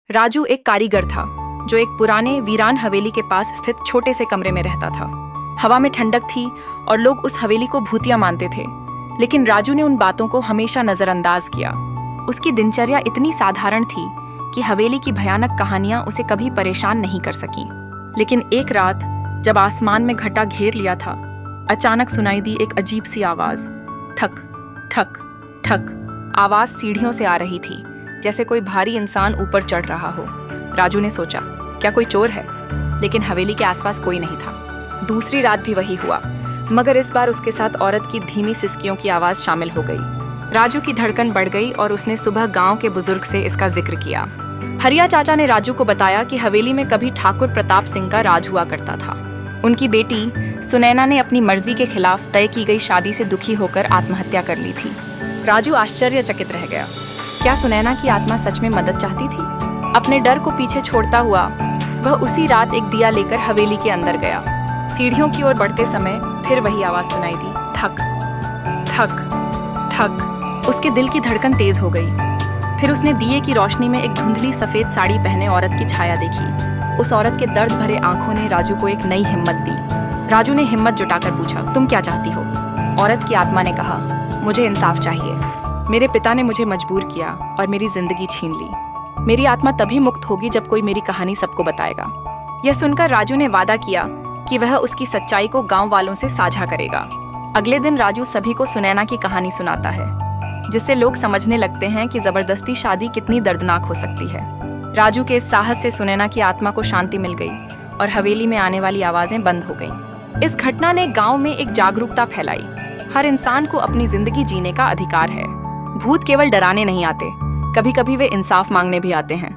राजू एक कारीगर था जो एक पुराने वीरान हवेली के पास स्थित छोटे से कमरे में रहता था। हवा में ठंडक थी और लोग उस हवेली को भूतिया मानते थे, लेकिन राजू ने उन बातों को हमेशा नजरअंदाज किया। उसकी दिनचर्या इतनी साधारण थी कि हवेली की भयानक कहानियां उसे कभी परेशान नहीं कर सकीं। लेकिन एक रात जब आसमान में घटा घेर लिया था, अचानक सुनाई दी एक अजीब सी आवाज। ठक ठक ठक। आवाज सीढ़ियों से आ रही थी, जैसे कोई भारी इंसान ऊपर चढ़ रहा हो। राजू ने सोचा, क्या कोई चोर है? लेकिन हवेली के आसपास कोई नहीं था। दूसरी रात भी वही हुआ, मगर इस बार उसके साथ औरत की धीमी सिसकियों की आवाज शामिल हो गई। राजू की धड़कन बढ़ गई और उसने सुबह गांव के बुजुर्ग से इसका जिक्र किया। हरिया चाचा ने राजू को बताया कि हवेली में कभी ठाकुर प्रताप सिंह का राज हुआ करता था। उनकी बेटी सुनैना ने अपनी मर्जी के खिलाफ तय की गई शादी से दुखी होकर आत्महत्या कर ली थी। राजू आश्चर्यचकित रह गया। क्या सुनैना की आत्मा सच में मदद चाहती थी? अपने डर को पीछे छोड़ता हुआ वह उसी रात एक दिया लेकर हवेली के अंदर गया। सीढ़ियों की ओर बढ़ते समय फिर वही आवाज सुनाई दी, थक थक थक। उसके दिल की धड़कन तेज हो गई। फिर उसने दिए की रोशनी में एक धुंधली सफेद साड़ी पहने औरत की छाया देखी। उस औरत के दर्द भरे आंखों ने राजू को एक नई हिम्मत दी। राजू ने हिम्मत जुटाकर पूछा, तुम क्या चाहती हो? औरत की आत्मा ने कहा, मुझे इंसाफ चाहिए। मेरे पिता ने मुझे मजबूर किया और मेरी जिंदगी छीन ली। मेरी आत्मा तभी मुक्त होगी जब कोई मेरी कहानी सबको बताएगा। यह सुनकर राजू ने वादा किया कि वह उसकी सच्चाई को गांव वालों से साझा करेगा। अगले दिन राजू सभी को सुनैना की कहानी सुनाता है, जिससे लोग समझने लगते हैं कि जबरदस्ती शादी कितनी दर्दनाक हो सकती है। राजू के इस साहस से सुनैना की आत्मा को शांति मिल गई और हवेली में आने वाली आवाजें बंद हो गईं। इस घटना ने गांव में एक जागरूकता फैलाई। हर इंसान को अपनी जिंदगी जीने का अधिकार है। भूत केवल डराने नहीं आते, कभी कभी वे इंसाफ मांगने भी आते हैं।